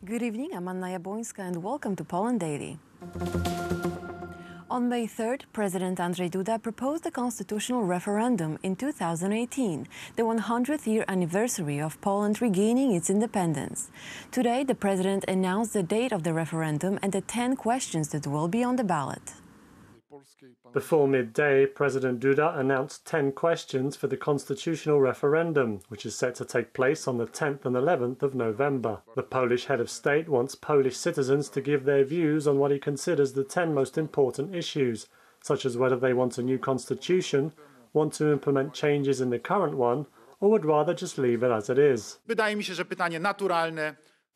Good evening, I'm Anna Jabłońska and welcome to Poland Daily. On May 3rd, President Andrzej Duda proposed a constitutional referendum in 2018, the 100th year anniversary of Poland regaining its independence. Today, the president announced the date of the referendum and the 10 questions that will be on the ballot. Before midday, President Duda announced 10 questions for the constitutional referendum, which is set to take place on the 10th and 11th of November. The Polish head of state wants Polish citizens to give their views on what he considers the 10 most important issues, such as whether they want a new constitution, want to implement changes in the current one, or would rather just leave it as it is. Wydaje mi się, że pytanie naturalne.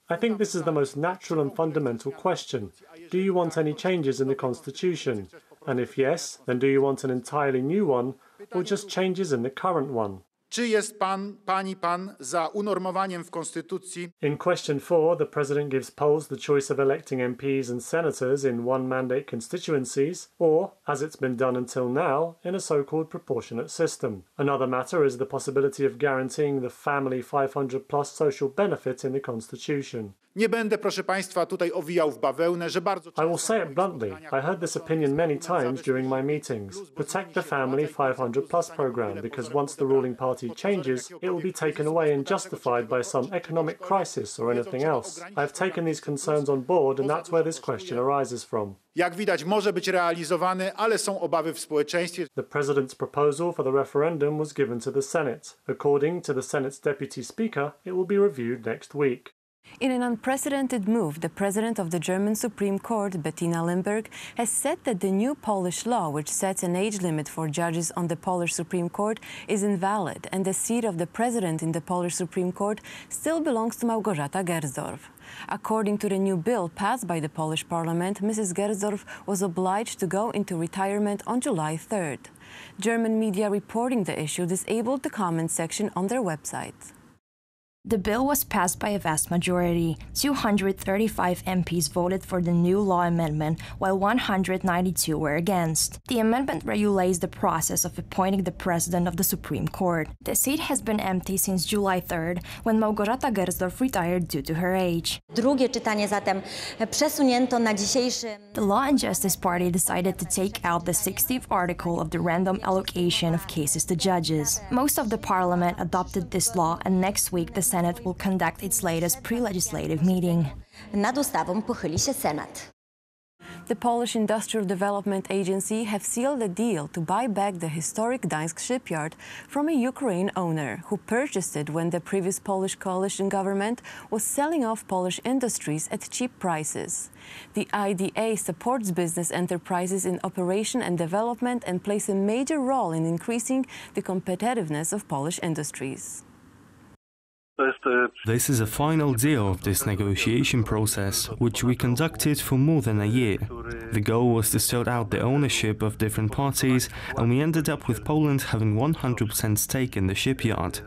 I think this is the most natural and fundamental question. Do you want any changes in the constitution? And if yes, then do you want an entirely new one or just changes in the current one? Czy jest pan za unormowaniem w konstytucji? In question 4, the president gives Poles the choice of electing MPs and senators in one-mandate constituencies or, as it's been done until now, in a so-called proportionate system. Another matter is the possibility of guaranteeing the family 500-plus social benefit in the constitution. Nie będę, proszę państwa, tutaj owijał w bawełnę, że bardzo I will say it bluntly. I heard this opinion many times during my meetings. Protect the family 500-plus program, because once the ruling party changes, it will be taken away and justified by some economic crisis or anything else. I have taken these concerns on board, and that's where this question arises from. Jak widać, może być realizowany, ale są obawy w społeczeństwie. The president's proposal for the referendum was given to the Senate. According to the Senate's deputy speaker, it will be reviewed next week. In an unprecedented move, the president of the German Supreme Court, Bettina Limberg, has said that the new Polish law, which sets an age limit for judges on the Polish Supreme Court, is invalid, and the seat of the president in the Polish Supreme Court still belongs to Małgorzata Gersdorf. According to the new bill passed by the Polish parliament, Mrs. Gersdorf was obliged to go into retirement on July 3rd. German media reporting the issue disabled the comment section on their website. The bill was passed by a vast majority. 235 MPs voted for the new law amendment, while 192 were against. The amendment regulates the process of appointing the president of the Supreme Court. The seat has been empty since July 3rd, when Małgorzata Gersdorf retired due to her age. Drugie czytanie zatem przesunięto na dzisiejszy. The Law and Justice Party decided to take out the 60th article of the random allocation of cases to judges. Most of the parliament adopted this law, and next week the Senate will conduct its latest pre-legislative meeting. Nad ustawą pochyli się Senat. The Polish Industrial Development Agency have sealed a deal to buy back the historic Gdańsk shipyard from a Ukrainian owner who purchased it when the previous Polish coalition government was selling off Polish industries at cheap prices. The IDA supports business enterprises in operation and development and plays a major role in increasing the competitiveness of Polish industries. This is a final deal of this negotiation process, which we conducted for more than a year. The goal was to sort out the ownership of different parties, and we ended up with Poland having 100% stake in the shipyard.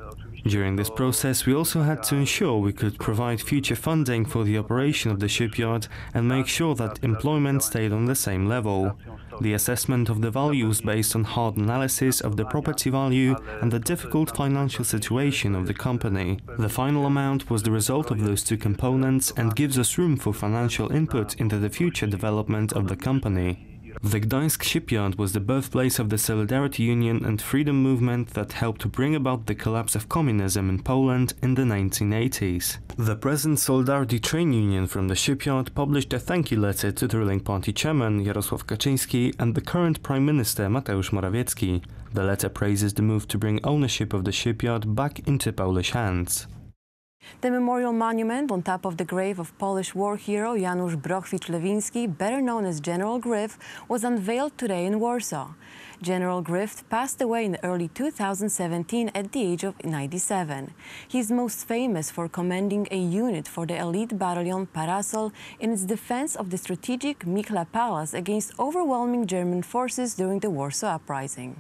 During this process, we also had to ensure we could provide future funding for the operation of the shipyard and make sure that employment stayed on the same level. The assessment of the value was based on hard analysis of the property value and the difficult financial situation of the company. The final amount was the result of those two components and gives us room for financial input into the future development of the company. The Gdańsk shipyard was the birthplace of the Solidarity Union and freedom movement that helped to bring about the collapse of communism in Poland in the 1980s. The present Solidarity Train Union from the shipyard published a thank you letter to the ruling party chairman Jarosław Kaczyński and the current Prime Minister Mateusz Morawiecki. The letter praises the move to bring ownership of the shipyard back into Polish hands. The memorial monument on top of the grave of Polish war hero Janusz Brochwicz-Lewiński, better known as General Gryf, was unveiled today in Warsaw. General Gryf passed away in early 2017 at the age of 97. He is most famous for commanding a unit for the elite battalion Parasol in its defense of the strategic Mikla Palace against overwhelming German forces during the Warsaw Uprising.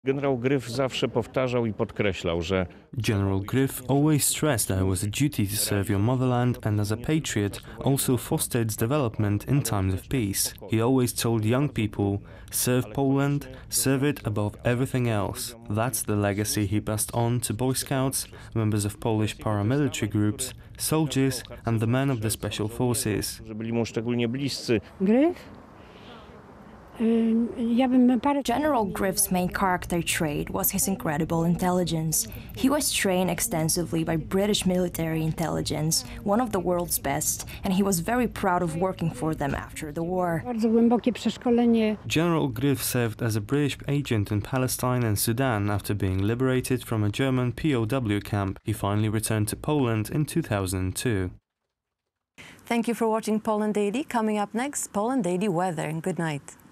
Generał Gryf zawsze powtarzał i podkreślał, że General Gryf always stressed that it was a duty to serve your motherland and as a patriot also foster its development in times of peace. He always told young people, serve Poland, serve it above everything else. That's the legacy he passed on to Boy Scouts, members of Polish paramilitary groups, soldiers and the men of the special forces. że byli mu szczególnie bliscy. Gryf? General Gryf's main character trait was his incredible intelligence. He was trained extensively by British military intelligence, one of the world's best, and he was very proud of working for them after the war. Bardzo głębokie przeszkolenie. General Gryf served as a British agent in Palestine and Sudan after being liberated from a German POW camp. He finally returned to Poland in 2002. Thank you for watching Poland Daily. Coming up next, Poland Daily weather. Good night.